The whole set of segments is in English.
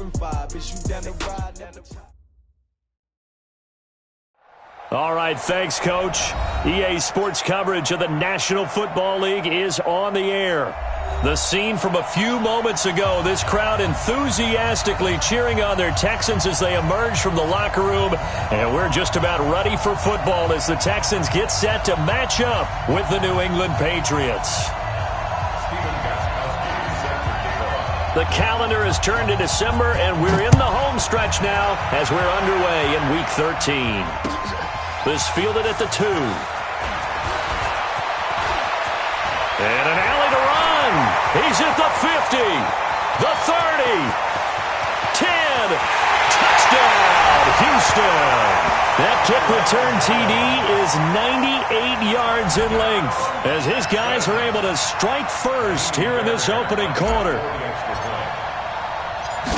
different vibe. Is you down the ride? Never... All right, thanks, Coach. EA Sports coverage of the National Football League is on the air. The scene from a few moments ago, this crowd enthusiastically cheering on their Texans as they emerge from the locker room. And we're just about ready for football as the Texans get set to match up with the New England Patriots. The calendar has turned to December, and we're in the home stretch now as we're underway in Week 13. This fielded at the 2. And an alley to run. He's at the 50, the 30, 10. Touchdown, Houston. That kick return TD is 98 yards in length as his guys are able to strike first here in this opening quarter.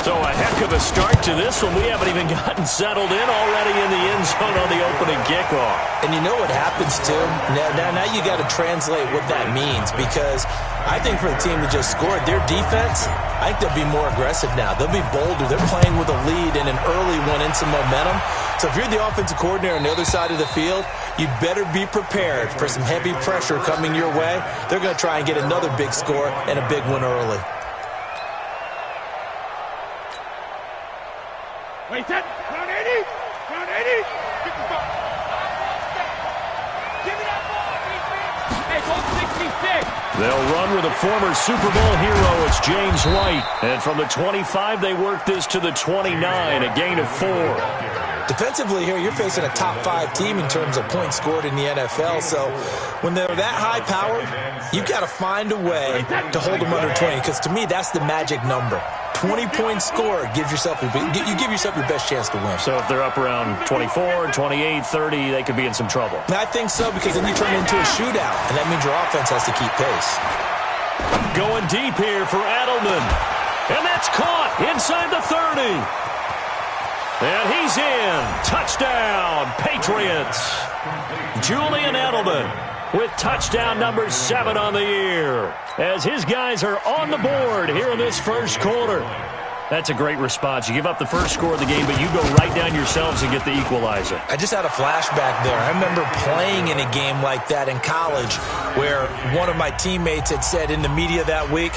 So a heck of a start to this one. We haven't even gotten settled in already in the end zone on the opening kickoff. And you know what happens, too? Now you got to translate what that means, because I think for the team that just scored, their defense, I think they'll be more aggressive now. They'll be bolder. They're playing with a lead and an early one and some momentum. So if you're the offensive coordinator on the other side of the field, you better be prepared for some heavy pressure coming your way. They're going to try and get another big score and a big one early. Wait, set. Round 80. Round 80. 55. Give me that ball, defense. Hey, go 66. They'll run with a former Super Bowl hero. It's James White. And from the 25, they work this to the 29, a gain of 4. Defensively here, you're facing a top-5 team in terms of points scored in the NFL. So when they're that high-powered, you've got to find a way to hold them under 20, because to me, that's the magic number. 20-point score gives yourself your best chance to win. So if they're up around 24, 28, 30, they could be in some trouble. I think so, because then you turn it into a shootout, and that means your offense has to keep pace. Going deep here for Edelman. And that's caught inside the 30. And he's in. Touchdown, Patriots. Julian Edelman with touchdown number 7 on the year, as his guys are on the board here in this first quarter. That's a great response. You give up the first score of the game, but you go right down yourselves and get the equalizer. I just had a flashback there. I remember playing in a game like that in college where one of my teammates had said in the media that week,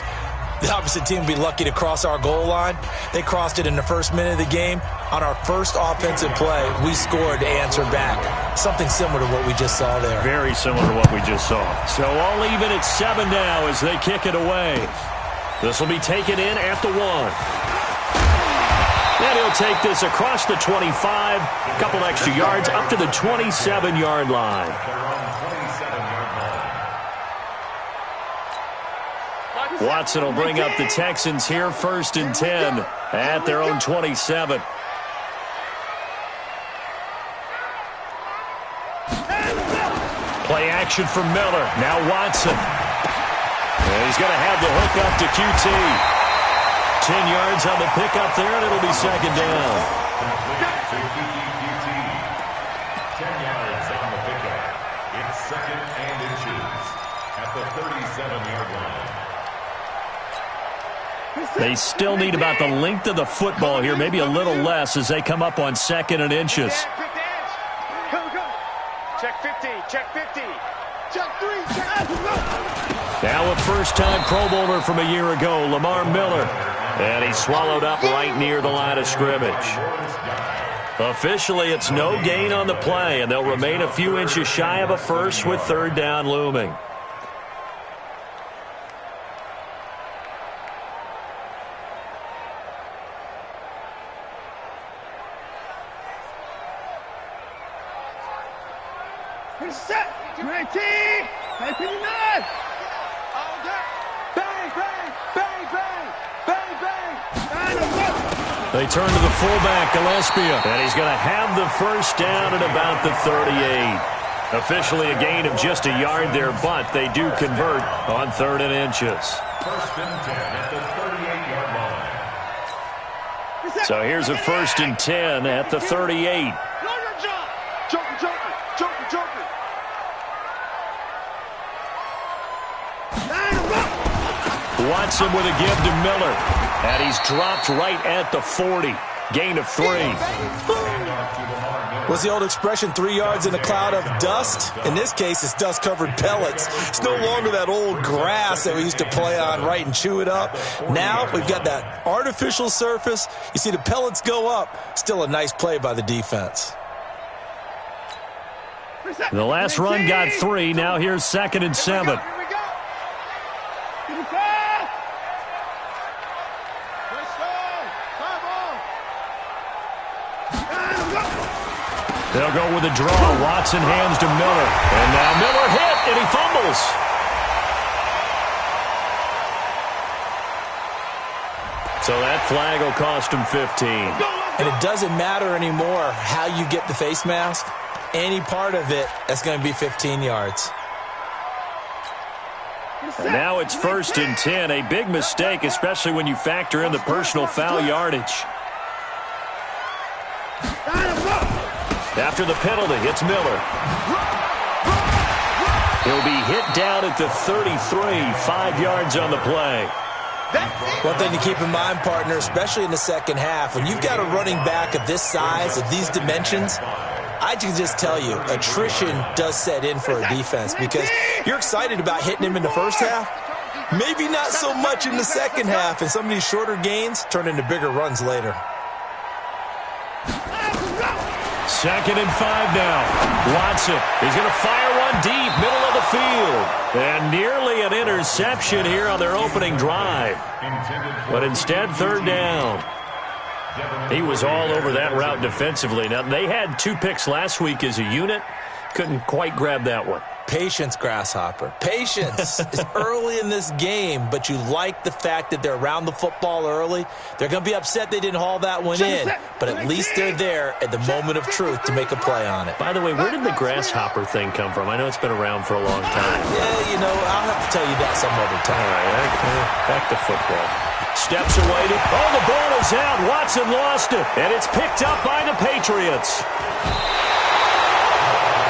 the opposite team would be lucky to cross our goal line. They crossed it in the first minute of the game. On our first offensive play, we scored to answer back. Something similar to what we just saw there. Very similar to what we just saw. So all even at 7 now as they kick it away. This will be taken in at the 1. And he'll take this across the 25, a couple extra yards, up to the 27-yard line. Watson will bring up the Texans here, 1st and 10 at their own 27. Play action from Miller. Now Watson. And he's going to have the hook up to QT. 10 yards on the pickup there, and it'll be 2nd down. 10 yards on the pickup. It's 2nd and inches at the 37-yard line. They still need about the length of the football here, maybe a little less as they come up on 2nd and inches. Check 50, check 50. Check 3, check 3. Now a first-time Pro Bowler from a year ago, Lamar Miller. And he's swallowed up right near the line of scrimmage. Officially, it's no gain on the play, and they'll remain a few inches shy of a first with 3rd down looming. Set. 19. 59. Bang, bang, bang, bang, bang, bang. They turn to the fullback, Gillespie, and he's going to have the first down at about the 38. Officially a gain of just a yard there, but they do convert on 3rd and inches. 1st and 10 at the 38-yard line. So here's a 1st and 10 at the 38. Watson with a give to Miller. And he's dropped right at the 40. Gain of 3. What's the old expression, 3 yards in a cloud of dust? In this case, it's dust-covered pellets. It's no longer that old grass that we used to play on, right, and chew it up. Now we've got that artificial surface. You see the pellets go up. Still a nice play by the defense. The last run got 3. Now here's 2nd and 7. They'll go with a draw. Watson hands to Miller. And now Miller hit, and he fumbles. So that flag will cost him 15. And it doesn't matter anymore how you get the face mask. Any part of it, that's going to be 15 yards. And now it's 1st and 10. A big mistake, especially when you factor in the personal foul yardage. After the penalty, it's Miller. He'll be hit down at the 33, 5 yards on the play. One thing to keep in mind, partner, especially in the second half, when you've got a running back of this size, of these dimensions, I can just tell you, attrition does set in for a defense because you're excited about hitting him in the first half. Maybe not so much in the second half, and some of these shorter gains turn into bigger runs later. 2nd and 5 now. Watson, he's going to fire one deep, middle of the field. And nearly an interception here on their opening drive. But instead, 3rd down. He was all over that route defensively. Now, they had 2 picks last week as a unit. Couldn't quite grab that one. Patience, Grasshopper. Patience. It's early in this game, but you like the fact that they're around the football early. They're going to be upset they didn't haul that one in, but at least they're there at the moment of truth to make a play on it. By the way, where did the grasshopper thing come from? I know it's been around for a long time. Yeah, you know, I'll have to tell you that some other time. All right, back to football. Steps away. Oh, the ball is out. Watson lost it, and it's picked up by the Patriots.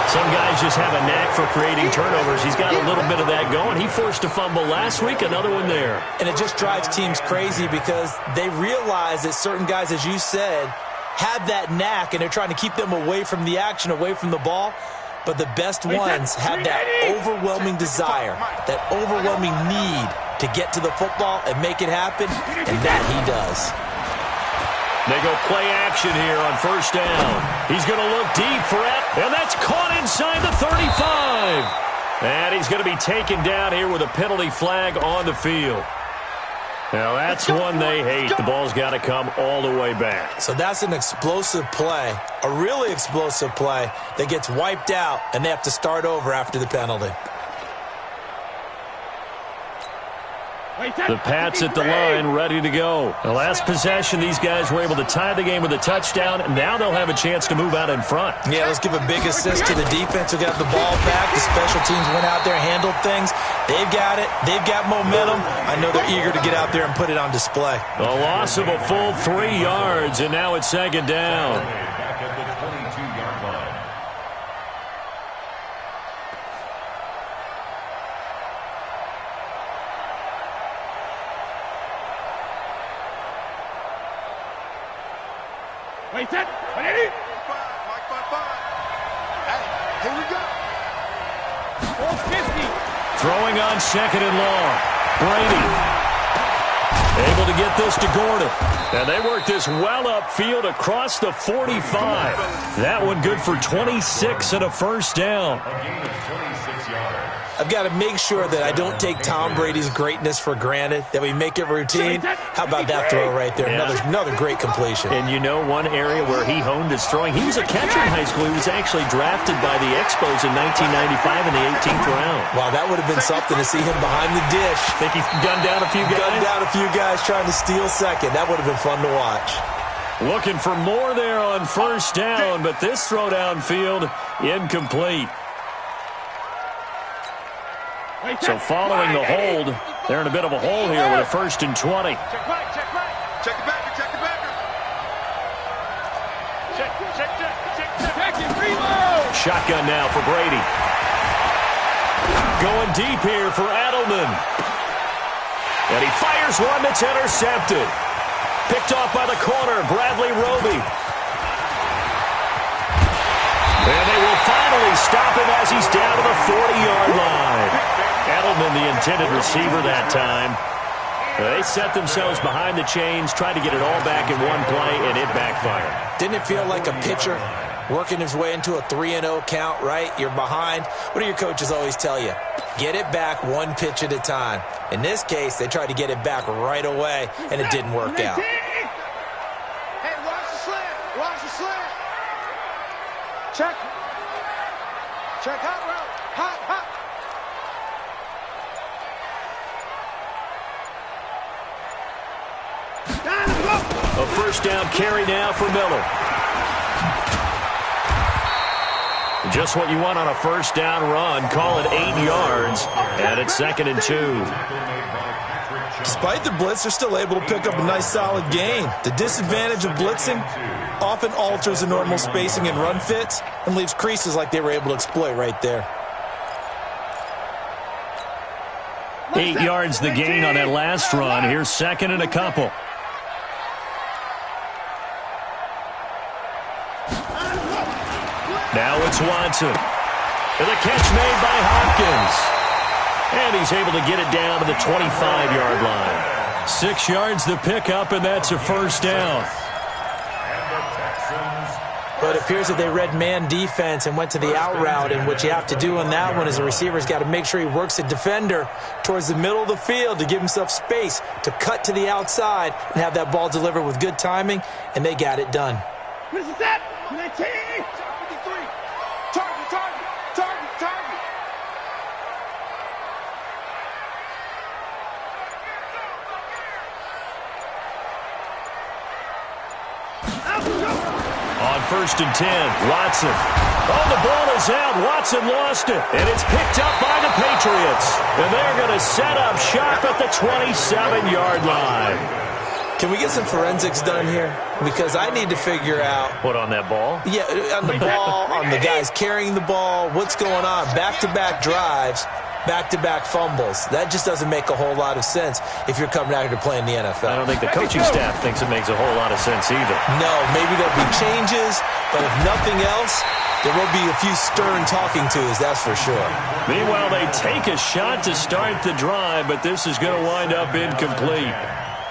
Some guys just have a knack for creating turnovers. He's got a little bit of that going. He forced a fumble last week, another one there. And it just drives teams crazy because they realize that certain guys, as you said, have that knack, and they're trying to keep them away from the action, away from the ball. But the best ones have that overwhelming desire, that overwhelming need to get to the football and make it happen, and that he does. They go play action here on 1st down. He's going to look deep for it, and that's caught inside the 35. And he's going to be taken down here with a penalty flag on the field. Now, that's one they hate. The ball's got to come all the way back. So that's an explosive play, a really explosive play that gets wiped out, and they have to start over after the penalty. The Pats at the line, ready to go. The last possession, these guys were able to tie the game with a touchdown. Now they'll have a chance to move out in front. Yeah, let's give a big assist to the defense who got the ball back. The special teams went out there, handled things. They've got it. They've got momentum. I know they're eager to get out there and put it on display. A loss of a full 3 yards, and now it's 2nd down. Back at the 22-yard line. Wait, set. Ready? Hey, here we go. 450. Throwing on 2nd and long. Brady able to get this to Gordon. And they work this well upfield across the 45. That one good for 26 and a 1st down. A gain of 26 yards. I've got to make sure that I don't take Tom Brady's greatness for granted, that we make it routine. How about that throw right there? Yeah. Another great completion. And you know one area where he honed his throwing, he was a catcher in high school. He was actually drafted by the Expos in 1995 in the 18th round. Wow, that would have been something to see him behind the dish. Think he's gunned down a few guys? Gunned down a few guys trying to steal second. That would have been fun to watch. Looking for more there on 1st down, but this throw downfield incomplete. So following the hold, they're in a bit of a hole here with a 1st and 20. Check right, check right. Check the backer, check the backer. Check it, reload. Shotgun now for Brady. Going deep here for Edelman. And he fires one that's intercepted. Picked off by the corner, Bradley Roby. And they will finally stop him as he's down to the 40-yard line. Edelman, the intended receiver that time. They set themselves behind the chains, tried to get it all back in one play, and it backfired. Didn't it feel like a pitcher working his way into a 3-0 count, right? You're behind. What do your coaches always tell you? Get it back one pitch at a time. In this case, they tried to get it back right away, and it didn't work out. Hey, watch the slant. Watch the slant. Check. Check hot route. Hot, hot. A first down carry now for Miller. Just what you want on a first down run. Call it 8 yards, and it's 2nd and 2. Despite the blitz, they're still able to pick up a nice solid gain. The disadvantage of blitzing often alters the normal spacing and run fits and leaves creases like they were able to exploit right there. 8 yards the gain on that last run. Here's 2nd and a couple. Now it's Watson. And the catch made by Hopkins. And he's able to get it down to the 25-yard line. 6 yards the pickup, and that's a first down. But it appears that they read man defense and went to the out route, and what you have to do on that one is the receiver's got to make sure he works the defender towards the middle of the field to give himself space to cut to the outside and have that ball delivered with good timing, and they got it done. What is that? 19. Target, target, target, target. On 1st and 10, Watson. Oh, the ball is out. Watson lost it. And it's picked up by the Patriots. And they're going to set up shop at the 27-yard line. Can we get some forensics done here? Because I need to figure out... What, on that ball? Yeah, on the ball, on the guys carrying the ball, what's going on? Back-to-back drives, back-to-back fumbles. That just doesn't make a whole lot of sense if you're coming out here to play in the NFL. I don't think the coaching staff thinks it makes a whole lot of sense either. No, maybe there'll be changes, but if nothing else, there will be a few stern talking tos, that's for sure. Meanwhile, they take a shot to start the drive, but this is going to wind up incomplete.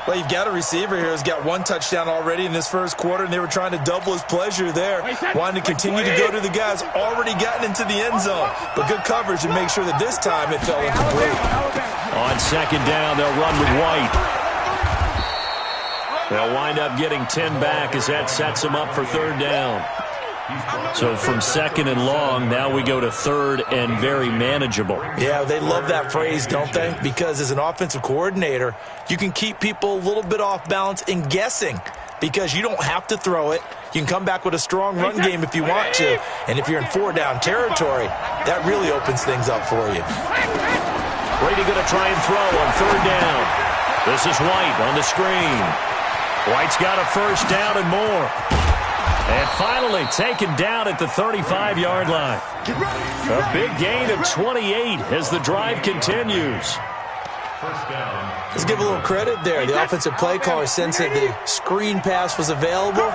Well, you've got a receiver here who's got one touchdown already in this first quarter, and they were trying to double his pleasure there, wanting to continue to go to the guys already gotten into the end zone. But good coverage to make sure that this time it fell incomplete. On 2nd down, they'll run with White. They'll wind up getting 10 back as that sets them up for 3rd down. So from 2nd and long, now we go to 3rd and very manageable. Yeah, they love that phrase, don't they? Because as an offensive coordinator, you can keep people a little bit off balance and guessing because you don't have to throw it. You can come back with a strong run game if you want to. And if you're in 4-down territory, that really opens things up for you. Brady going to try and throw on 3rd down. This is White on the screen. White's got a first down and more. And finally taken down at the 35-yard line. A big gain of 28 as the drive continues. Let's give a little credit there. The offensive play caller sensed that the screen pass was available.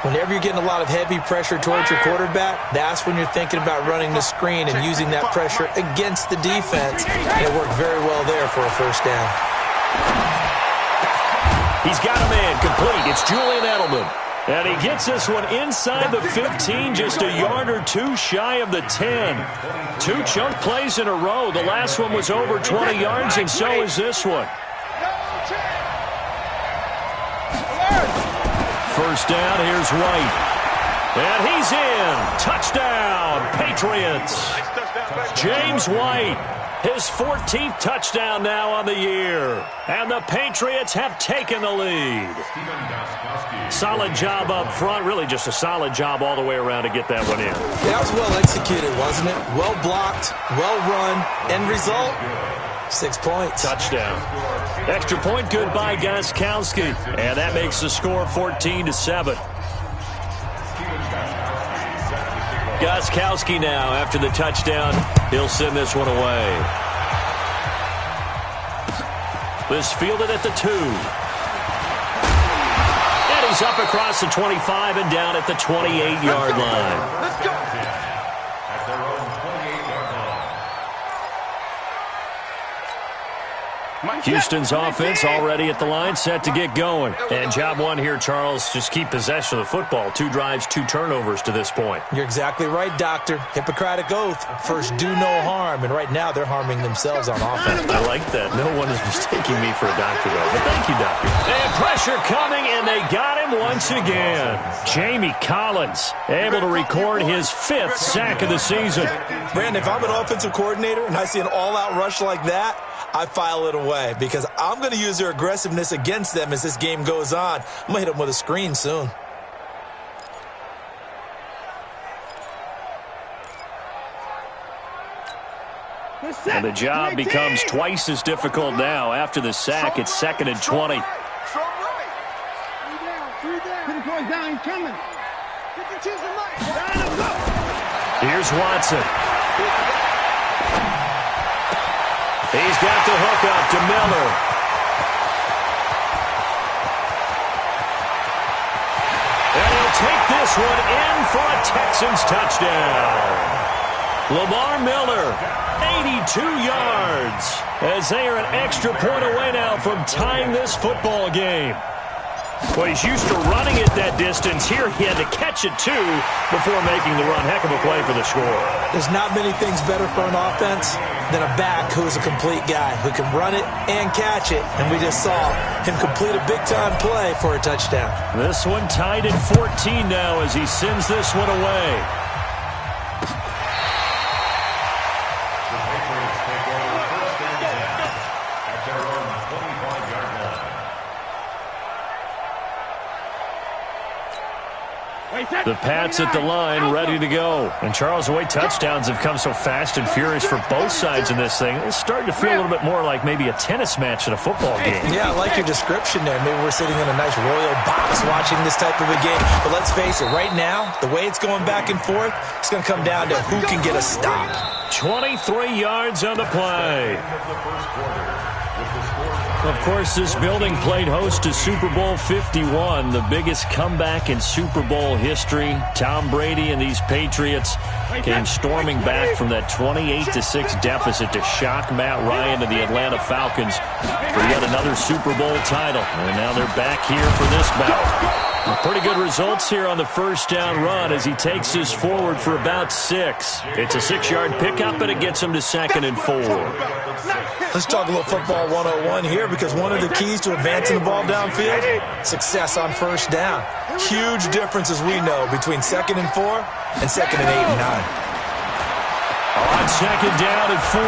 Whenever you're getting a lot of heavy pressure towards your quarterback, that's when you're thinking about running the screen and using that pressure against the defense. And it worked very well there for a first down. He's got a man complete. It's Julian Edelman. And he gets this one inside the 15, just a yard or two shy of the 10. 2 chunk plays in a row. The last one was over 20 yards, and so is this one. First down, here's White. And he's in. Touchdown, Patriots. James White. His 14th touchdown now on the year. And the Patriots have taken the lead. Solid job up front. Really just a solid job all the way around to get that one in. That was well executed, wasn't it? Well blocked, well run. End result, 6 points. Touchdown. Extra point good by Gostkowski. And that makes the score 14-7. Gostkowski now, after the touchdown, he'll send this one away. This fielded at the 2. And he's up across the 25 and down at the 28-yard line. Let's go. At their own 28-yard line. Houston's offense already at the line, set to get going. And job one here, Charles, just keep possession of the football. 2 drives, 2 turnovers to this point. You're exactly right, Doctor. Hippocratic oath. First, do no harm. And right now, they're harming themselves on offense. I like that. No one is mistaking me for a doctor, though. But thank you, doctor. And pressure coming, and they got him once again. Jamie Collins able to record his 5th sack of the season. Brandon, if I'm an offensive coordinator and I see an all-out rush like that, I file it away because I'm going to use their aggressiveness against them as this game goes on. I'm going to hit them with a screen soon. And the job becomes twice as difficult now. After the sack, it's 2nd and 20. Strong right. 3 down. Put the boys down. He's coming. Get the cheese and light. Here's Watson. He's got the hook up to Miller. And he'll take this one in for a Texans touchdown. Lamar Miller, 82 yards, as they are an extra point away now from tying this football game. Well, he's used to running it that distance. Here he had to catch it, too, before making the run. Heck of a play for the score. There's not many things better for an offense than a back who is a complete guy who can run it and catch it. And we just saw him complete a big-time play for a touchdown. This one tied at 14 now as he sends this one away. The Patriots take over 1st and 10 at their own 25-yard line. The Pats at the line, ready to go. And Charles, the way touchdowns have come so fast and furious for both sides in this thing, it's starting to feel a little bit more like maybe a tennis match in a football game. Yeah, I like your description there. Maybe we're sitting in a nice royal box watching this type of a game. But let's face it, right now, the way it's going back and forth, it's going to come down to who can get a stop. 23 yards on the play. Of the first quarter, with the score Of course, this building played host to Super Bowl 51, the biggest comeback in Super Bowl history. Tom Brady and these Patriots came storming back from that 28-6 deficit to shock Matt Ryan and the Atlanta Falcons for yet another Super Bowl title. And now they're back here for this bout. Pretty good results here on the first down run as he takes this forward for about 6. It's a 6-yard pickup, and it gets him to 2nd and 4. Let's talk a little football 101 here, because one of the keys to advancing the ball downfield, success on first down. Huge difference, as we know, between 2nd and 4 and 2nd and 8 and 9. On 2nd down and 4,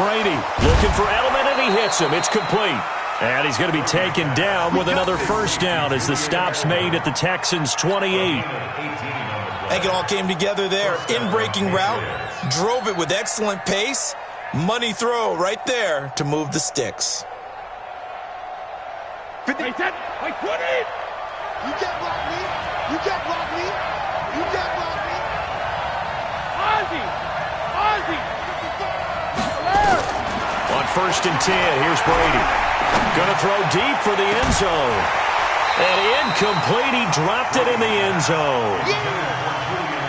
Brady looking for Edelman, and he hits him. It's complete. And he's going to be taken down with another first down as the stop's made at the Texans' 28. I think it all came together there. In-breaking route, drove it with excellent pace. Money throw right there to move the sticks. 50. Wait, 20. You can't block me. You can't block me. You can't block me. Ozzie. On 1st and 10, here's Brady. Going to throw deep for the end zone. And incomplete. He dropped it in the end zone.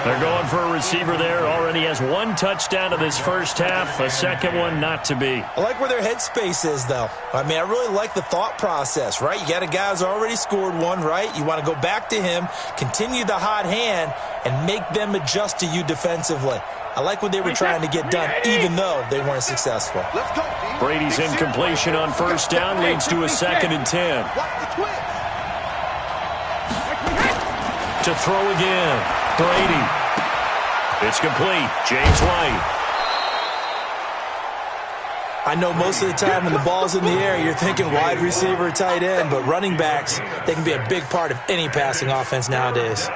They're going for a receiver there. Already has 1 touchdown in this first half. A second one not to be. I like where their headspace is, though. I mean, I really like the thought process, right? You got a guy who's already scored 1, right? You want to go back to him, continue the hot hand, and make them adjust to you defensively. I like what they were trying to get done, even though they weren't successful. Let's go, D. Brady's incompletion on first down leads to a 2nd and 10. Watch the twist. To throw again. Brady. It's complete. James White. I know most of the time when the ball's in the air, you're thinking wide receiver, tight end, but running backs, they can be a big part of any passing offense nowadays.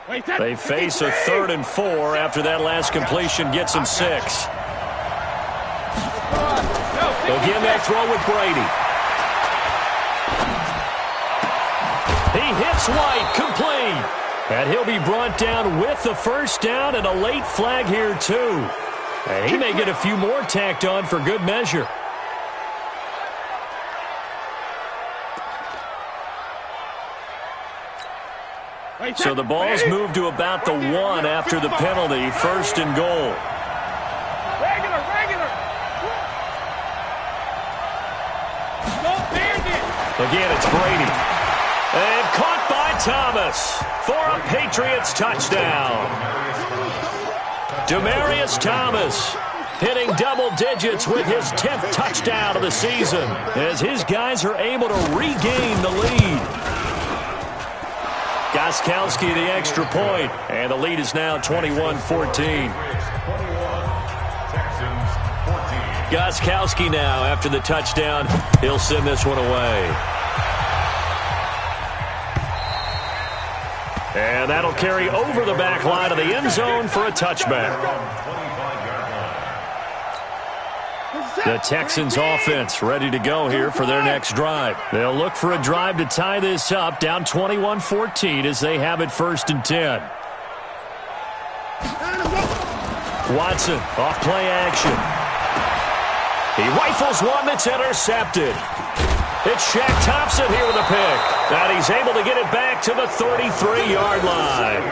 They face a 3rd and 4 after that last completion gets them 6. Again, that throw with Brady. He hits White, complete. And he'll be brought down with the first down and a late flag here, too. And he may get a few more tacked on for good measure. So the ball's moved to about the 1 after the penalty, 1st and goal. Regular. Don't bend it. Again, it's Brady. And caught by Thomas for a Patriots touchdown. Demaryius Thomas hitting double digits with his 10th touchdown of the season as his guys are able to regain the lead. Gostkowski the extra point, and the lead is now 21-14. Gostkowski now after the touchdown. He'll send this one away. And that'll carry over the back line of the end zone for a touchback. The Texans offense ready to go here for their next drive. They'll look for a drive to tie this up, down 21-14 as they have it 1st and 10. Watson off play action. He rifles one that's intercepted. It's Shaq Thompson here with a pick. And he's able to get it back to the 33-yard line.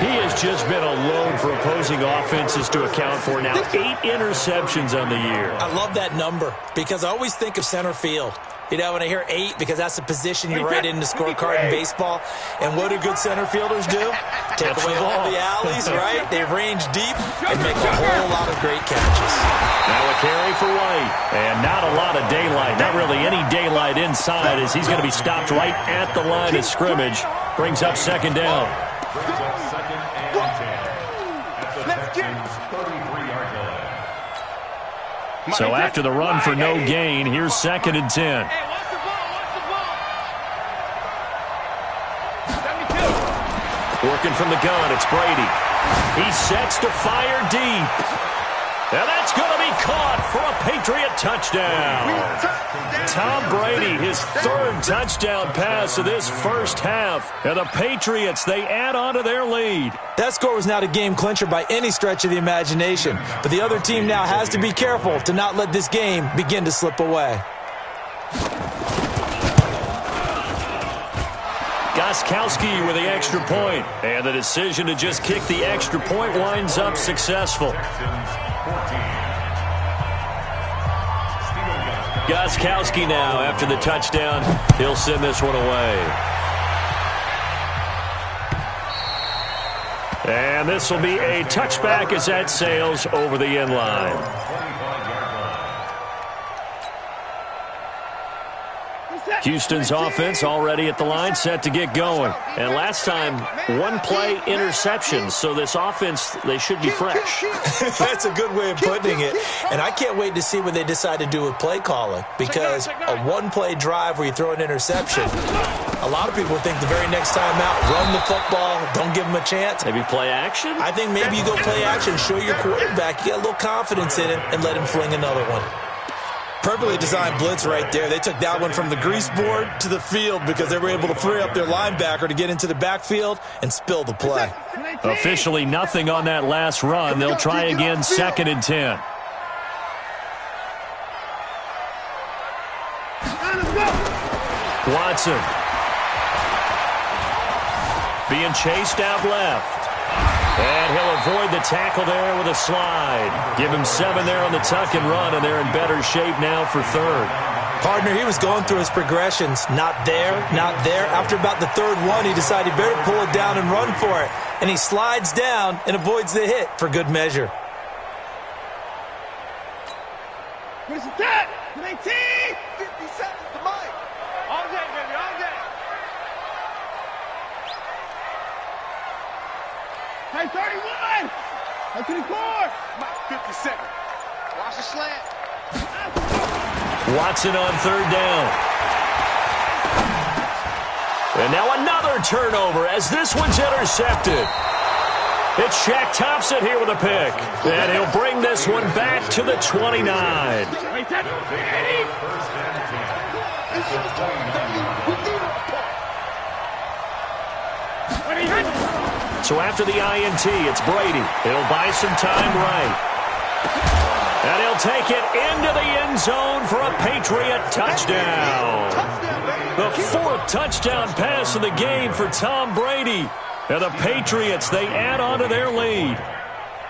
He has just been alone for opposing offenses to account for now 8 interceptions on the year. I love that number because I always think of center field. You know, when I hear 8, because that's the position you write in the scorecard in baseball. And what do good center fielders do? Take away all the alleys, right? They range deep and make a whole lot of great catches. Now a carry for White. And not a lot of daylight. Not really any daylight inside as he's going to be stopped right at the line of scrimmage. Brings up 2nd down. So after the run for no gain, here's 2nd and 10. Hey, watch the ball. 72. Working from the gun, it's Brady. He sets to fire deep. And that's going to be caught for a Patriot touchdown. Tom Brady, his 3rd touchdown pass of this first half. And the Patriots, they add on to their lead. That score was not a game clincher by any stretch of the imagination. But the other team now has to be careful to not let this game begin to slip away. Gostkowski with the extra point. And the decision to just kick the extra point winds up successful. Gostkowski now after the touchdown. He'll send this one away. And this will be a touchback as that sails over the end line. Houston's offense already at the line, set to get going. And last time, 1-play interception. So this offense, they should be fresh. That's a good way of putting it. And I can't wait to see what they decide to do with play calling. Because a 1-play drive where you throw an interception, a lot of people think the very next time out, run the football, don't give them a chance. Maybe play action? I think maybe you go play action, show your quarterback, you get a little confidence in him, and let him fling another one. Perfectly designed blitz right there. They took that one from the grease board to the field because they were able to free up their linebacker to get into the backfield and spill the play. Officially nothing on that last run. They'll try again 2nd and 10. Watson. Being chased out left. And he'll avoid the tackle there with a slide. Give him 7 there on the tuck and run, and they're in better shape now for 3rd. Partner, he was going through his progressions. Not there, not there. After about the 3rd one, he decided he better pull it down and run for it. And he slides down and avoids the hit for good measure. What is that? 19! 50 seconds to Mike. All day, baby, all day. Hey, 31! Up to the court! 50 seconds. Watch the slant. Watson on 3rd down. And now another turnover as this one's intercepted. It's Shaq Thompson here with a pick. And he'll bring this one back to the 29. Wait, that's Eddie! So after the INT, it's Brady. He'll buy some time right. And he'll take it into the end zone for a Patriot touchdown. The fourth touchdown pass of the game for Tom Brady. And the Patriots, they add on to their lead.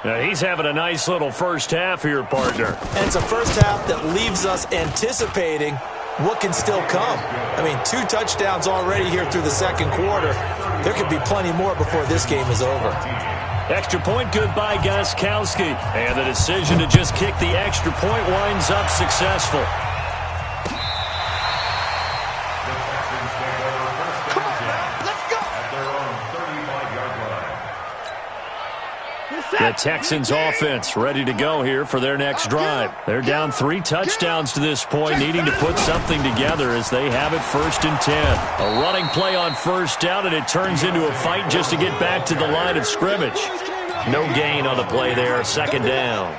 Now, he's having a nice little first half here, partner. And it's a first half that leaves us anticipating what can still come. I mean, 2 touchdowns already here through the second quarter. There could be plenty more before this game is over. Extra point good by Gostkowski. And the decision to just kick the extra point winds up successful. The Texans offense ready to go here for their next drive. They're down 3 touchdowns to this point, needing to put something together as they have it 1st and 10. A running play on first down, and it turns into a fight just to get back to the line of scrimmage. No gain on the play there, 2nd down.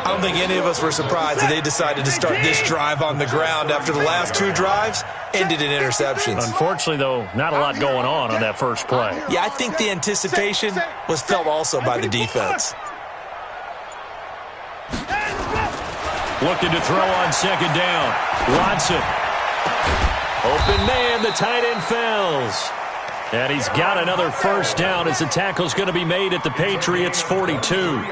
I don't think any of us were surprised that they decided to start this drive on the ground after the last 2 drives ended in interceptions. Unfortunately, though, not a lot going on that first play. Yeah, I think the anticipation was felt also by the defense. Looking to throw on 2nd down. Watson. Open man, the tight end falls. And he's got another first down as the tackle's going to be made at the Patriots' 42.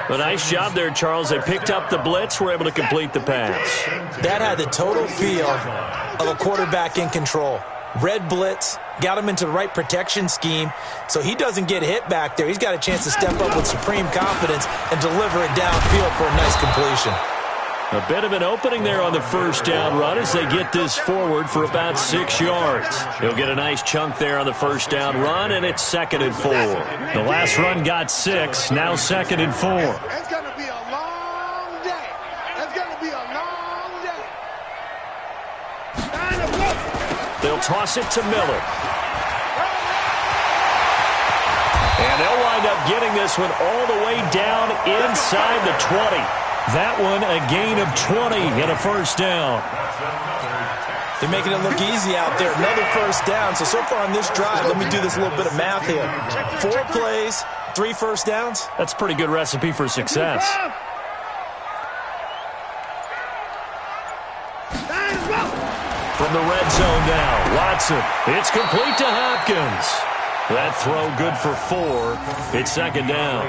A nice job there, Charles. They picked up the blitz, were able to complete the pass. That had the total feel of a quarterback in control. Red blitz, got him into the right protection scheme, so he doesn't get hit back there. He's got a chance to step up with supreme confidence and deliver it downfield for a nice completion. A bit of an opening there on the first down run as they get this forward for about 6 yards. He'll get a nice chunk there on the first down run, and it's 2nd and 4. The last run got 6, now 2nd and 4. It's going to be a long day. It's going to be a long day. They'll toss it to Miller. And they'll wind up getting this one all the way down inside the 20. That one a gain of 20 and a first down. They're making it look easy out there. Another first down. So far on this drive, let me do this little bit of math here. 4 plays, 3 first downs. That's a pretty good recipe for success. From the red zone now, Watson. It's complete to Hopkins. That throw good for 4. It's 2nd down.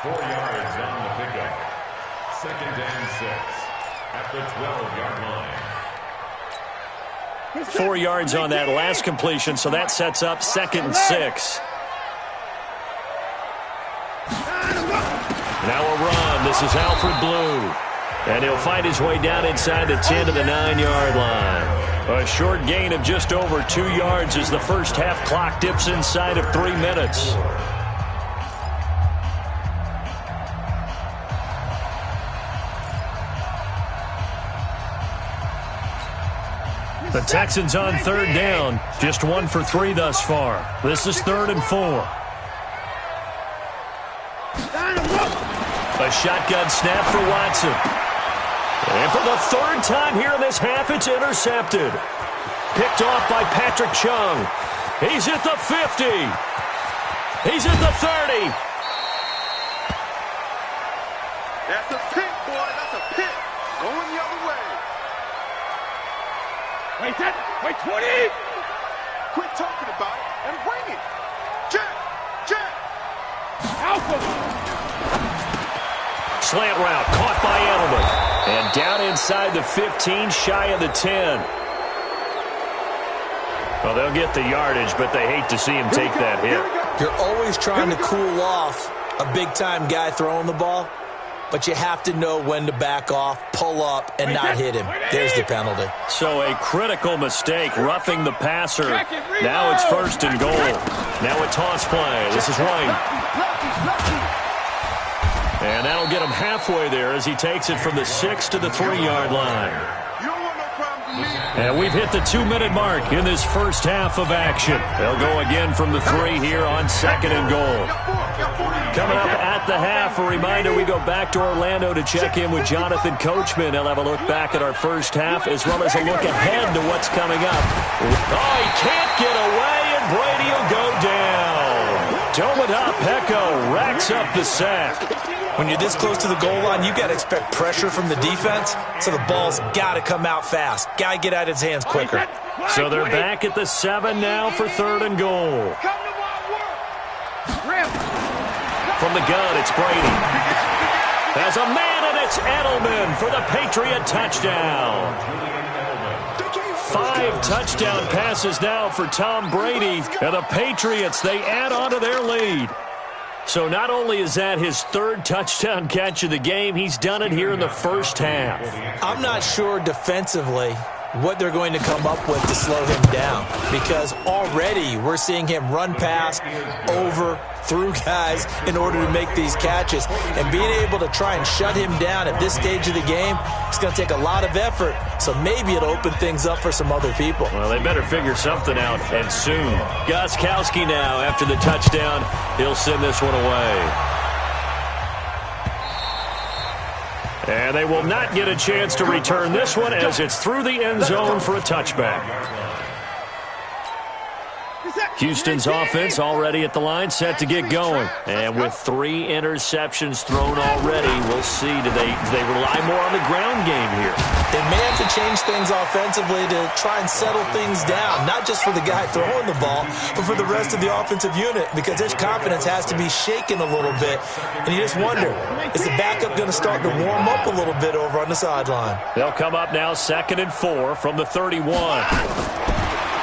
4 yards on the pickup. 2nd and 6 at the 12-yard line. 4 yards on that last completion, so that sets up 2nd and 6. Now a run. This is Alfred Blue. And he'll find his way down inside the 10 to the 9-yard line. A short gain of just over 2 yards as the first half clock dips inside of 3 minutes. The Texans on 3rd down, just 1 for 3 thus far. This is 3rd and 4. A shotgun snap for Watson. And for the 3rd time here in this half, it's intercepted. Picked off by Patrick Chung. He's at the 50. He's at the 30. That's a pick, boy. That's a pick. Going the other way. Wait, 20! Quit talking about it and bring it. Check. Alpha! Slant route caught by Edelman. And down inside the 15, shy of the 10. Well, they'll get the yardage, but they hate to see him take that hit. You're always trying to cool off a big-time guy throwing the ball, but you have to know when to back off, pull up, and not hit him. There's the penalty. So a critical mistake, roughing the passer. Now it's 1st and goal. Now a toss play. This is White. And that'll get him halfway there as he takes it from the 6 to the 3-yard line. You don't want no problems And we've hit the 2-minute mark in this first half of action. They'll go again from the 3 here on 2nd and goal. Coming up at the half, a reminder, we go back to Orlando to check in with Jonathan Coachman. He'll have a look back at our first half as well as a look ahead to what's coming up. Oh, he can't get away, and Brady will go down. Domodop Peko racks up the sack. When you're this close to the goal line, you got to expect pressure from the defense, so the ball's got to come out fast. Got to get out of his hands quicker. So they're back at the 7 now for 3rd and goal. From the gun, it's Brady. As a man, and it's Edelman for the Patriot touchdown. 5 touchdown passes now for Tom Brady, and the Patriots, they add on to their lead. So not only is that his 3rd touchdown catch of the game, he's done it here in the first half. I'm not sure defensively what they're going to come up with to slow him down, because already we're seeing him run past, over, through guys in order to make these catches. And being able to try and shut him down at this stage of the game, it's going to take a lot of effort. So maybe it'll open things up for some other people. Well, they better figure something out, and soon. Gostkowski now, after the touchdown, he'll send this one away. And they will not get a chance to return this one as it's through the end zone for a touchback. Houston's offense already at the line, set to get going. And with 3 interceptions thrown already, we'll see, do they rely more on the ground game here? They may have to change things offensively to try and settle things down, not just for the guy throwing the ball, but for the rest of the offensive unit, because his confidence has to be shaken a little bit. And you just wonder, is the backup going to start to warm up a little bit over on the sideline? They'll come up now 2nd and 4 from the 31.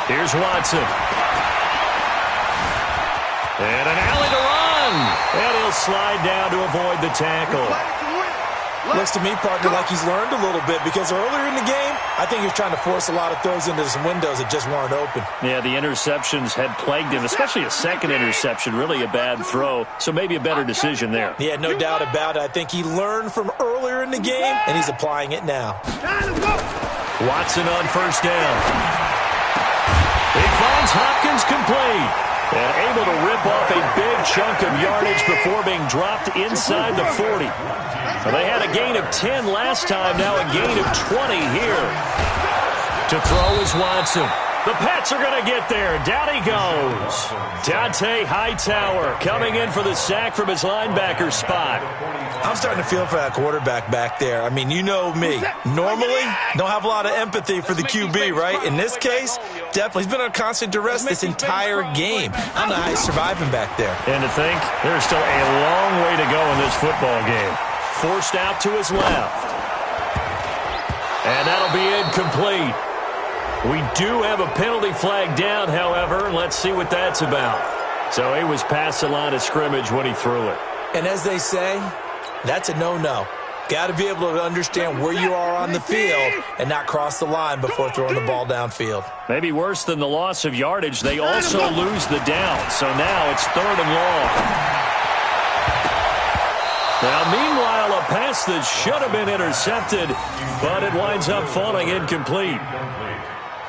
Here's Watson. And an alley to run. And he'll slide down to avoid the tackle. Looks to me, partner, like he's learned a little bit, because earlier in the game, I think he was trying to force a lot of throws into some windows that just weren't open. Yeah, the interceptions had plagued him, especially a second interception, really a bad throw. So maybe a better decision there. Yeah, no doubt about it. I think he learned from earlier in the game, and he's applying it now. Watson on 1st down. He finds Hopkins complete. And able to rip off a big chunk of yardage before being dropped inside the 40. Well, they had a gain of 10 last time, now a gain of 20 here. To throw is Watson. The Pats are going to get there. Down he goes. Dante Hightower coming in for the sack from his linebacker spot. I'm starting to feel for that quarterback back there. I mean, you know me. Normally, don't have a lot of empathy for the QB, right? In this case, definitely. He's been under constant duress this entire game. I don't know how he's surviving back there. And to think, there's still a long way to go in this football game. Forced out to his left. And that'll be incomplete. We do have a penalty flag down, however. Let's see what that's about. So he was past the line of scrimmage when he threw it. And as they say, that's a no-no. Got to be able to understand where you are on the field and not cross the line before throwing the ball downfield. Maybe worse than the loss of yardage, they also lose the down. So now it's 3rd and long. Now, meanwhile, a pass that should have been intercepted, but it winds up falling incomplete.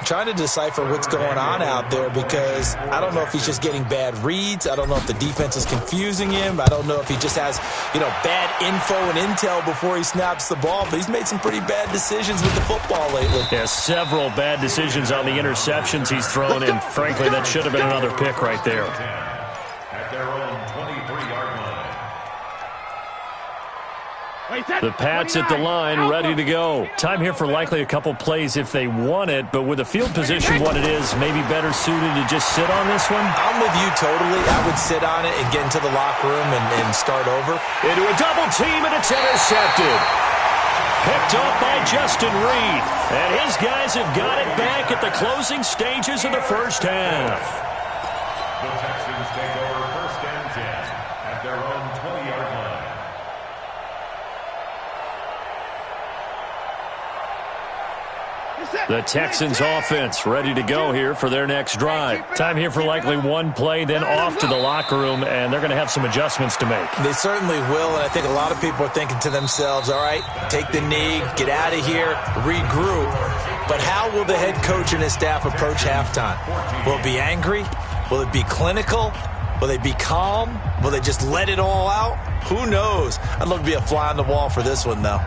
Trying to decipher what's going on out there, because I don't know if he's just getting bad reads. I don't know if the defense is confusing him. I don't know if he just has, bad info and intel before he snaps the ball. But he's made some pretty bad decisions with the football lately. Yeah, several bad decisions on the interceptions he's thrown, and frankly, that should have been another pick right there. At their own 23-yard line. The Pats at the line, ready to go. Time here for likely a couple plays if they want it, but with the field position what it is, maybe better suited to just sit on this one? I'm with you totally. I would sit on it and get into the locker room and start over. Into a double team, and it's intercepted. Picked off by Justin Reed. And his guys have got it back at the closing stages of the first half. The Texans take over 1st and 10 at their own 20-yard line. The Texans offense ready to go here for their next drive. Time here for likely one play, then off to the locker room, and they're going to have some adjustments to make. They certainly will, and I think a lot of people are thinking to themselves, all right, take the knee, get out of here, regroup. But how will the head coach and his staff approach halftime? Will it be angry? Will it be clinical? Will they be calm? Will they just let it all out? Who knows? I'd love to be a fly on the wall for this one, though.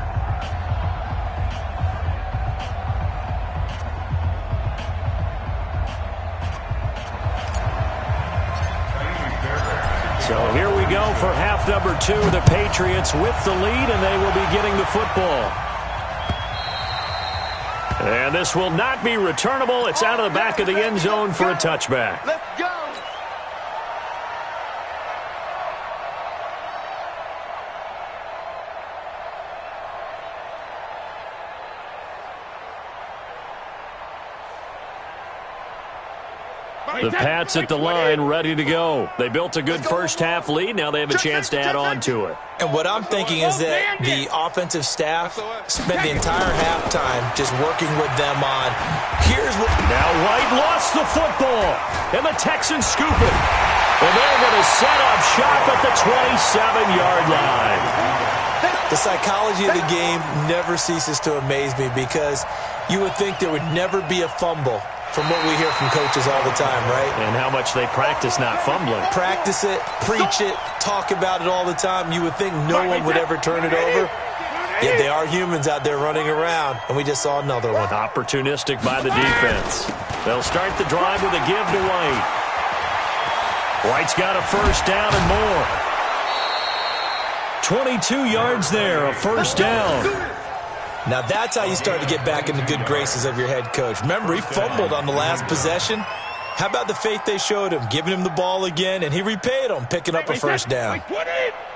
So here we go for half number 2. The Patriots with the lead, and they will be getting the football. And this will not be returnable. It's out of the back of the end zone for a touchback. Let's go. The Pats at the line, ready to go. They built a good first-half lead. Now they have a chance to add on to it. And what I'm thinking is that the offensive staff spent the entire halftime just working with them on, here's what... Now White lost the football, and the Texans scoop it. And they're going to set up shop at the 27-yard line. The psychology of the game never ceases to amaze me because you would think there would never be a fumble from what we hear from coaches all the time, right? And how much they practice not fumbling. Practice it, preach it, talk about it all the time. You would think no one would ever turn it over. Yet they are humans out there running around, and we just saw another one. Opportunistic by the defense. They'll start the drive with a give to White. White's got a first down and more. 22 yards there, a first down. Now that's how you start to get back in the good graces of your head coach. Remember, he fumbled on the last possession. How about the faith they showed him, giving him the ball again, and he repaid them, picking up a first down.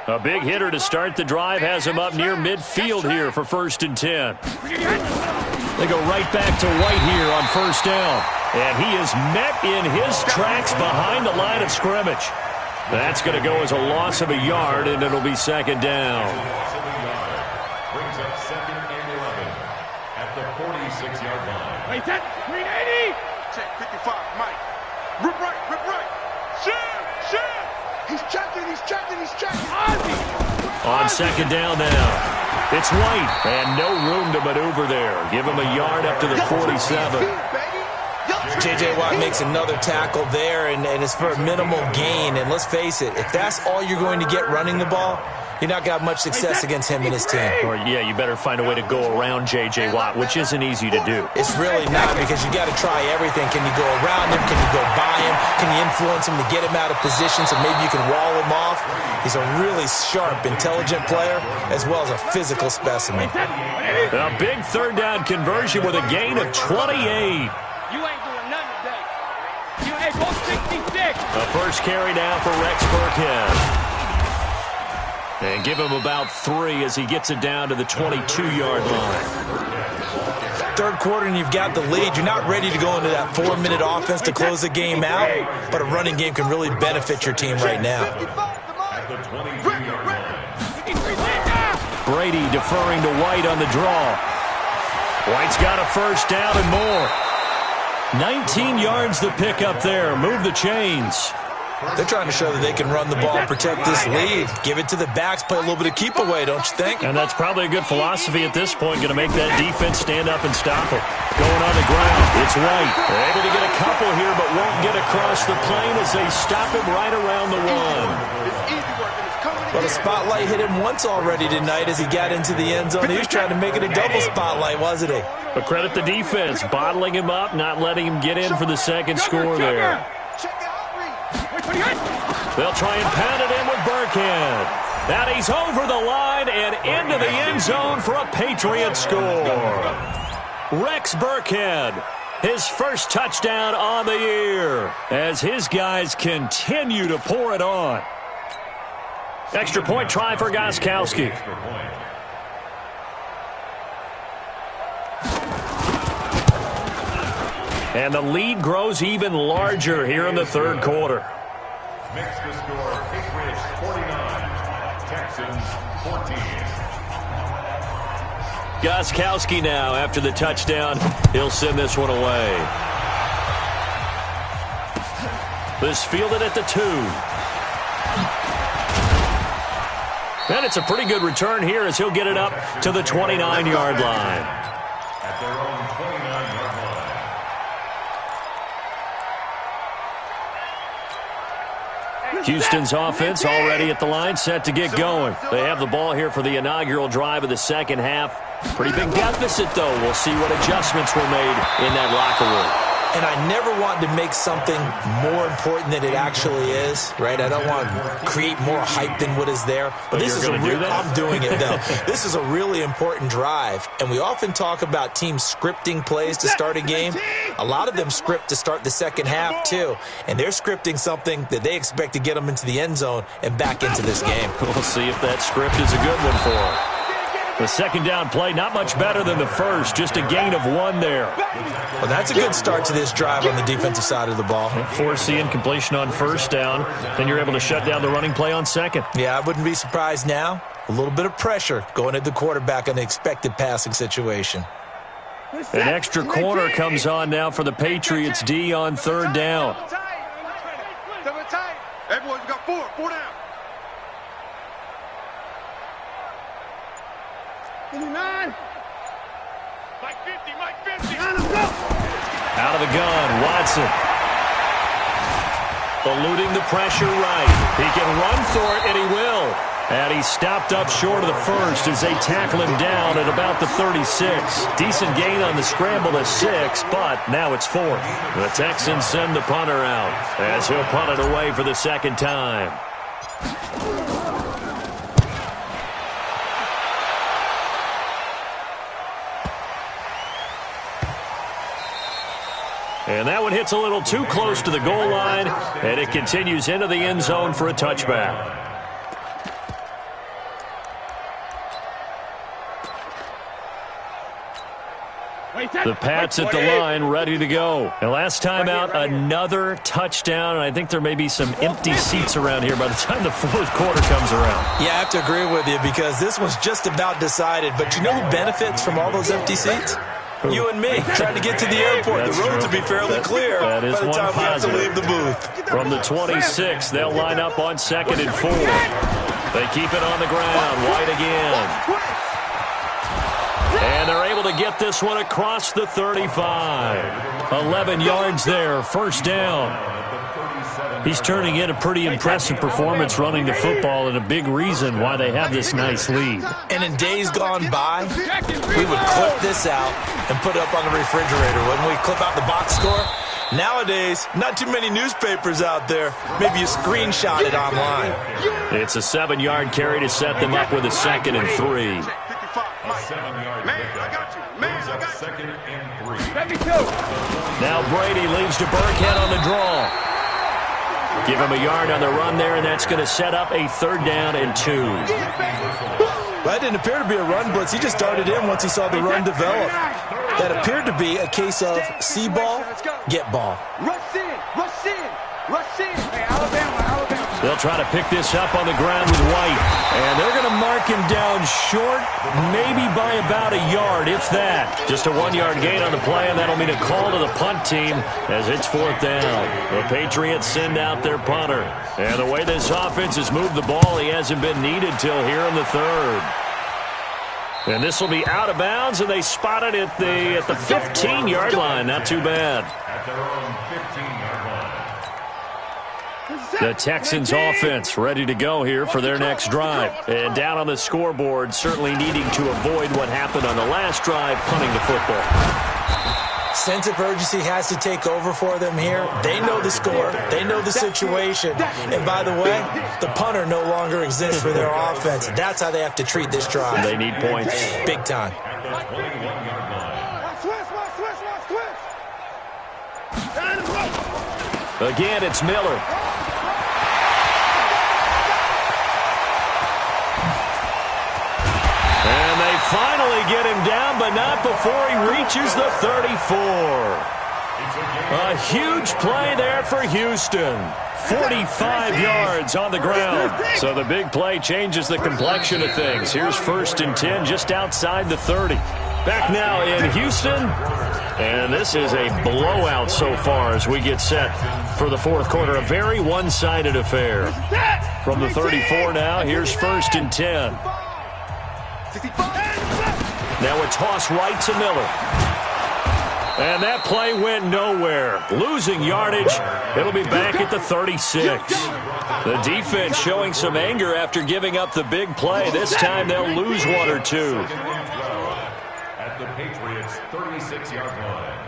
A big hitter to start the drive has him up near midfield here for 1st and 10. They go right back to White here on first down. And he is met in his tracks behind the line of scrimmage. That's going to go as a loss of a yard, and it'll be second down. Brings up 2nd and 11 at the 46-yard line. Wait, that 380. Check 55, Mike. Rip right. Shoot. He's checking. On second down now. It's White, and no room to maneuver there. Give him a yard up to the 47. J.J. Watt makes another tackle there, and it's for a minimal gain. And let's face it, if that's all you're going to get running the ball, you're not going to have much success against him and his team. Or, yeah, you better find a way to go around J.J. Watt, which isn't easy to do. It's really not, because you got to try everything. Can you go around him? Can you go by him? Can you influence him to get him out of position so maybe you can wall him off? He's a really sharp, intelligent player, as well as a physical specimen. A big third down conversion with a gain of 28. You ain't doing nothing today. You ain't go 66. The first carry now for Rex Burkhead. And give him about 3 as he gets it down to the 22-yard line. Third quarter and you've got the lead. You're not ready to go into that 4-minute offense to close the game out, but a running game can really benefit your team right now. At the 22-yard line. Brady deferring to White on the draw. White's got a first down and more. 19 yards to pick up there. Move the chains. They're trying to show that they can run the ball, protect this lead. Give it to the backs, play a little bit of keep away, don't you think? And that's probably a good philosophy at this point, going to make that defense stand up and stop it. Going on the ground, it's White. They're able to get a couple here, but won't get across the plane as they stop him right around the 1. Well, the spotlight hit him once already tonight as he got into the end zone. He was trying to make it a double spotlight, wasn't he? But credit the defense, bottling him up, not letting him get in for the second score there. They'll try and pound it in with Burkhead. And he's over the line and into the end zone for a Patriot score. Rex Burkhead, his first touchdown on the year, as his guys continue to pour it on. Extra point try for Gostkowski. And the lead grows even larger here in the third quarter. Makes the score Patriots 49, Texans 14. Gostkowski now after the touchdown. He'll send this one away. This fielded at the 2. And it's a pretty good return here as he'll get it up to the 29-yard line. at their own 29-yard line. Houston's offense already at the line, set to get going. They have the ball here for the inaugural drive of the second half. Pretty big deficit, though. We'll see what adjustments were made in that locker room. And I never want to make something more important than it actually is, right? I don't want to create more hype than what is there. But this is I'm doing it, though. This is a really important drive. And we often talk about teams scripting plays to start a game. A lot of them script to start the second half, too. And they're scripting something that they expect to get them into the end zone and back into this game. We'll see if that script is a good one for them. The second down play, not much better than the first, just a gain of 1 there. Well, that's a good start to this drive on the defensive side of the ball. Force the incompletion on first down, then you're able to shut down the running play on second. Yeah, I wouldn't be surprised now. A little bit of pressure going at the quarterback on the expected passing situation. An extra corner comes on now for the Patriots D on third down. Everyone's got 4 down. 29. Mike 50. Out of the gun, Watson. Eluding the pressure right. He can run for it, and he will. And he's stopped up short of the first as they tackle him down at about the 36. Decent gain on the scramble to 6, but now it's 4th. The Texans send the punter out as he'll punt it away for the second time. And that one hits a little too close to the goal line, and it continues into the end zone for a touchback. The Pats at the line, ready to go. And last time out, another touchdown, and I think there may be some empty seats around here by the time the fourth quarter comes around. Yeah, I have to agree with you because this one's just about decided. But you know who benefits from all those empty seats? You and me, trying to get to the airport. That's the roads true. will be fairly clear that is by the time we have to leave the booth. From the 26, they'll line up on 2nd and 4. They keep it on the ground. White again. And they're able to get this one across the 35. 11 yards there, first down. He's turning in a pretty impressive performance running the football, and a big reason why they have this nice lead. And in days gone by, we would clip this out and put it up on the refrigerator. Wouldn't we clip out the box score? Nowadays, not too many newspapers out there. Maybe you screenshot it online. It's a 7-yard carry to set them up with a 2nd and 3. A 7-yard pickup. Brings up 2nd and 3. Now Brady leaves to Burkhead on the draw. Give him a yard on the run there, and that's going to set up a 3rd down and 2. That didn't appear to be a run blitz. He just darted in once he saw the run develop. That appeared to be a case of see ball, get ball. Rush in. Hey, Alabama. They'll try to pick this up on the ground with White, and they're going to mark him down short, maybe by about a yard, if that. Just a 1-yard gain on the play, and that'll mean a call to the punt team as it's 4th down. The Patriots send out their punter. And the way this offense has moved the ball, he hasn't been needed till here in the 3rd. And this will be out of bounds, and they spot it at the 15-yard line. Not too bad. At their own 15-yard line. The Texans offense ready to go here for their next drive. And down on the scoreboard, certainly needing to avoid what happened on the last drive, punting the football. Sense of urgency has to take over for them here. They know the score. They know the situation. And by the way, the punter no longer exists for their offense. That's how they have to treat this drive. They need points. Big time. At the 21-yard line. Again, it's Miller. And they finally get him down, but not before he reaches the 34. A huge play there for Houston. 45 yards on the ground. So the big play changes the complexion of things. Here's 1st and 10 just outside the 30. Back now in Houston. And this is a blowout so far as we get set for the 4th quarter. A very one-sided affair. From the 34 now, here's 1st and 10. Now a toss right to Miller. And that play went nowhere. Losing yardage. It'll be back at the 36. The defense showing some anger after giving up the big play. This time they'll lose one or two. At the Patriots' 36-yard line.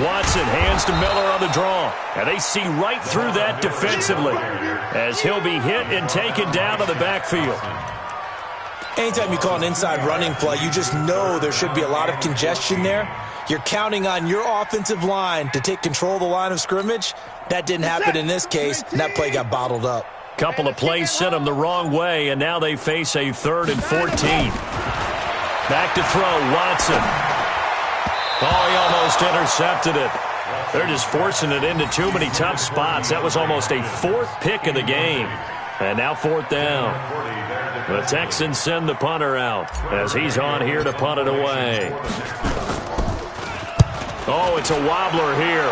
Watson hands to Miller on the draw. And they see right through that defensively as he'll be hit and taken down to the backfield. Anytime you call an inside running play, you just know there should be a lot of congestion there. You're counting on your offensive line to take control of the line of scrimmage. That didn't happen in this case, and that play got bottled up. Couple of plays sent them the wrong way, and now they face a 3rd and 14. Back to throw, Watson. Oh, he almost intercepted it. They're just forcing it into too many tough spots. That was almost a 4th pick of the game. And now 4th down. The Texans send the punter out as he's on here to punt it away. Oh, it's a wobbler here.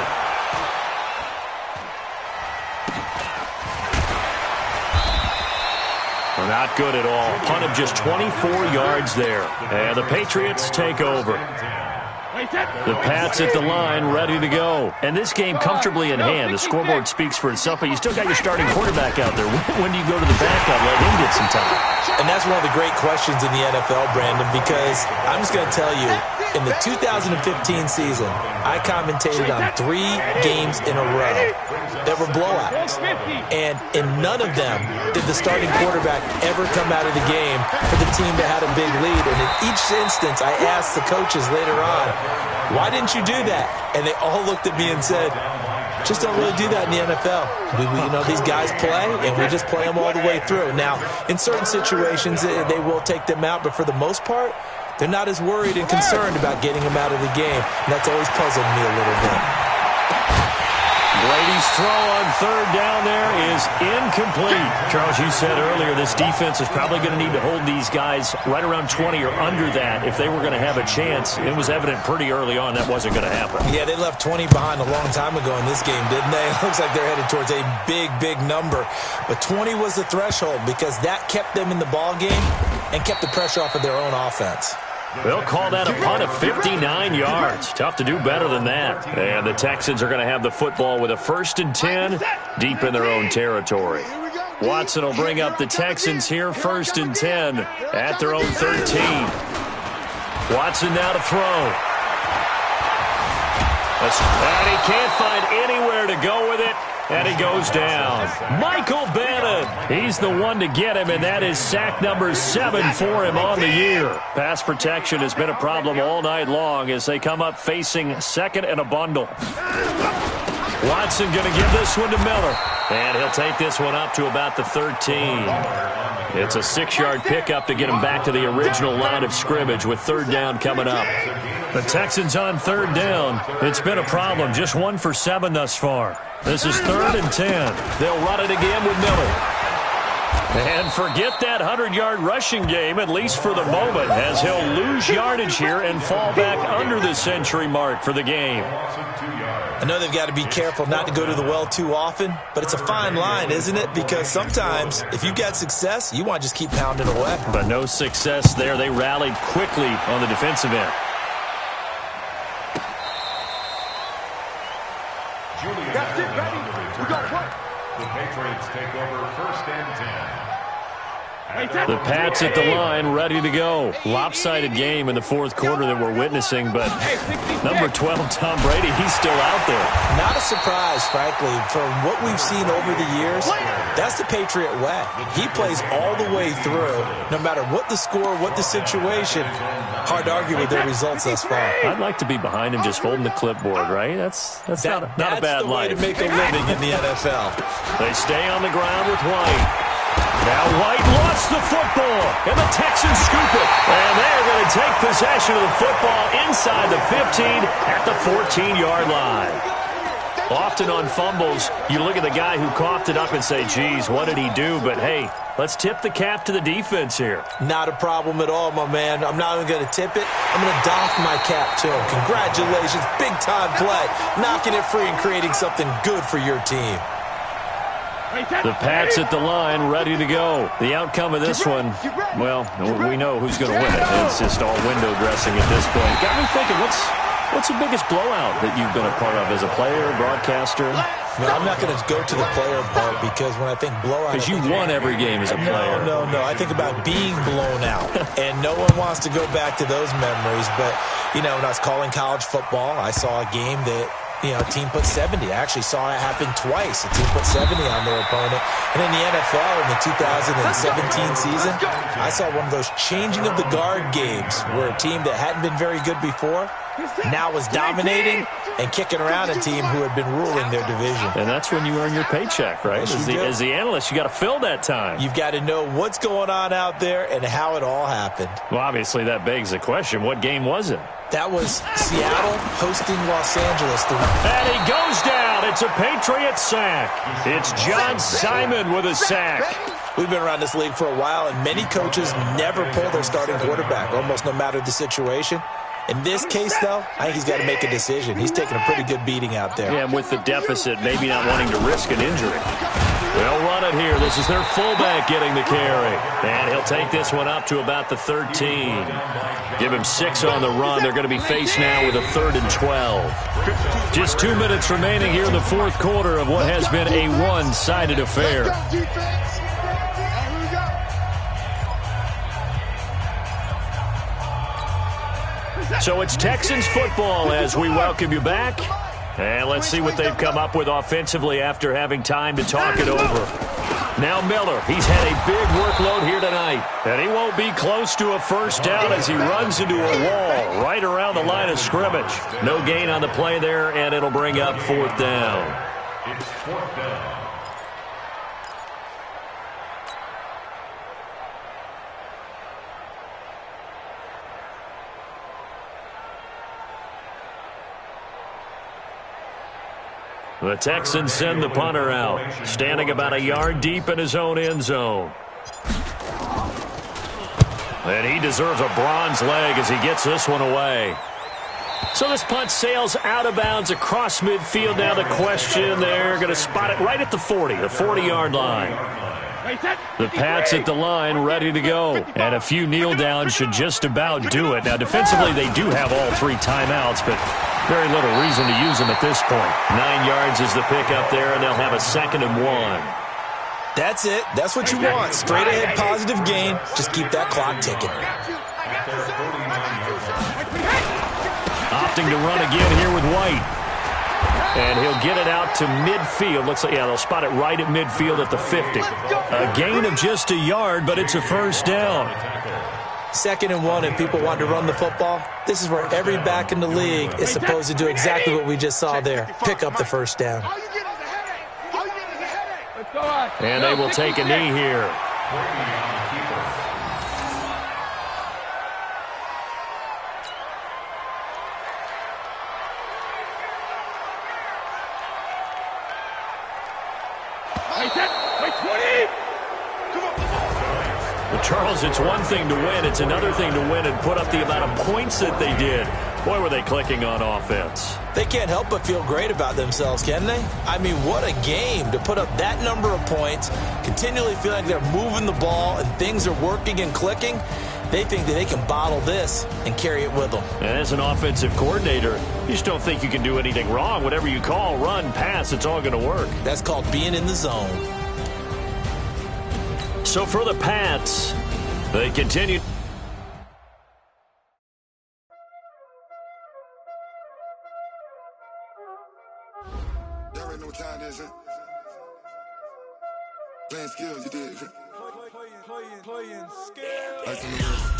Not good at all. Punt of just 24 yards there. And the Patriots take over. The Pats at the line, ready to go. And this game comfortably in hand. The scoreboard speaks for itself, but you still got your starting quarterback out there. When do you go to the backup, let him get some time? And that's one of the great questions in the NFL, Brandon, because I'm just going to tell you, in the 2015 season, I commentated on 3 games in a row that were blowouts. And in none of them did the starting quarterback ever come out of the game for the team that had a big lead. And in each instance, I asked the coaches later on, why didn't you do that? And they all looked at me and said, just don't really do that in the NFL. These guys play, and we just play them all the way through. Now, in certain situations, they will take them out, but for the most part, they're not as worried and concerned about getting them out of the game. And that's always puzzled me a little bit. Brady's throw on 3rd down there is incomplete. Charles, you said earlier this defense is probably going to need to hold these guys right around 20 or under that if they were going to have a chance. It was evident pretty early on that wasn't going to happen. Yeah, they left 20 behind a long time ago in this game, didn't they? It looks like they're headed towards a big, big number. But 20 was the threshold because that kept them in the ball game and kept the pressure off of their own offense. They'll call that a punt of 59 yards. Tough to do better than that. And the Texans are going to have the football with a 1st and 10 deep in their own territory. Watson will bring up the Texans here, 1st and 10 at their own 13. Watson now to throw. And he can't find anywhere to go with it. And he goes down. Michael Bannon. He's the one to get him, and that is sack number 7 for him on the year. Pass protection has been a problem all night long as they come up facing 2nd and a bundle. Watson going to give this one to Miller. And he'll take this one up to about the 13. It's a 6-yard pickup to get him back to the original line of scrimmage with 3rd down coming up. The Texans on 3rd down. It's been a problem. Just 1 for 7 thus far. This is 3rd and 10. They'll run it again with Miller. And forget that 100-yard rushing game, at least for the moment, as he'll lose yardage here and fall back under the century mark for the game. I know they've got to be careful not to go to the well too often, but it's a fine line, isn't it? Because sometimes, if you've got success, you want to just keep pounding away. But no success there. They rallied quickly on the defensive end. That's it, baby. We got one. The Patriots take over 1st and 10. The Pats at the line, ready to go. Lopsided game in the 4th quarter that we're witnessing, but number 12, Tom Brady, he's still out there. Not a surprise, frankly. From what we've seen over the years, that's the Patriot way. He plays all the way through, no matter what the score, what the situation. Hard to argue with their results thus far. I'd like to be behind him just holding the clipboard, right? That's not a bad That's the way life. to make a living in the NFL. They stay on the ground with White. Now White lost the football, and the Texans scoop it. And they're going to take possession of the football inside the 15 at the 14-yard line. Often on fumbles, you look at the guy who coughed it up and say, geez, what did he do? But, hey, let's tip the cap to the defense here. Not a problem at all, my man. I'm not even going to tip it. I'm going to doff my cap to him. Congratulations. Big-time play. Knocking it free and creating something good for your team. The Pats at the line, ready to go. The outcome of this one, well, we know who's going to win it. It's just all window dressing at this point. Got me thinking, what's the biggest blowout that you've been a part of as a player, broadcaster? No, I'm not going to go to the player part because when I think blowout... Because you won every game as a player. No. I think about being blown out. And no one wants to go back to those memories. But, when I was calling college football, I saw a game that, a team put 70. I actually saw it happen twice. A team put 70 on their opponent. And in the NFL, in the 2017 season, I saw one of those changing of the guard games where a team that hadn't been very good before now was dominating and kicking around a team who had been ruling their division. And that's when you earn your paycheck, right? As the analyst, you got to fill that time. You've got to know what's going on out there and how it all happened. Well, obviously, that begs the question, what game was it? That was Seattle hosting Los Angeles. And he goes down. It's a Patriot sack. It's John Simon with a sack. We've been around this league for a while, and many coaches never pull their starting quarterback, almost no matter the situation. In this case, though, I think he's got to make a decision. He's taking a pretty good beating out there. Yeah, and with the deficit, maybe not wanting to risk an injury. They'll run it here. This is their fullback getting the carry. And he'll take this one up to about the 13. Give him 6 on the run. They're going to be faced now with a 3rd and 12. Just 2 minutes remaining here in the fourth quarter of what has been a one-sided affair. So it's Texans football as we welcome you back. And let's see what they've come up with offensively after having time to talk it over. Now Miller, he's had a big workload here tonight. And he won't be close to a first down as he runs into a wall right around the line of scrimmage. No gain on the play there, and it'll bring up 4th down. It's 4th down. The Texans send the punter out, standing about a yard deep in his own end zone. And he deserves a bronze leg as he gets this one away. So this punt sails out of bounds across midfield. Now the question, they're going to spot it right at the 40, the 40-yard line. The Pats at the line, ready to go. And a few kneel downs should just about do it. Now defensively, they do have all 3 timeouts, but very little reason to use them at this point. 9 yards is the pick up there, and they'll have a 2nd and 1. That's it. That's what you want. Straight ahead positive gain. Just keep that clock ticking. Opting to run again here with White. And he'll get it out to midfield. Looks like, they'll spot it right at midfield at the 50. A gain of just a yard, but it's a first down. 2nd and 1, and people want to run the football. This is where every back in the league is supposed to do exactly what we just saw there. Pick up the first down. And they will take a knee here. Charles, it's one thing to win. It's another thing to win and put up the amount of points that they did. Boy, were they clicking on offense. They can't help but feel great about themselves, can they? I mean, what a game to put up that number of points, continually feeling like they're moving the ball and things are working and clicking. They think that they can bottle this and carry it with them. And as an offensive coordinator, you just don't think you can do anything wrong. Whatever you call, run, pass, it's all going to work. That's called being in the zone. So for the Pats, they continue. Y'all already know what time it is, huh? Playing skills, you did. Playing skills.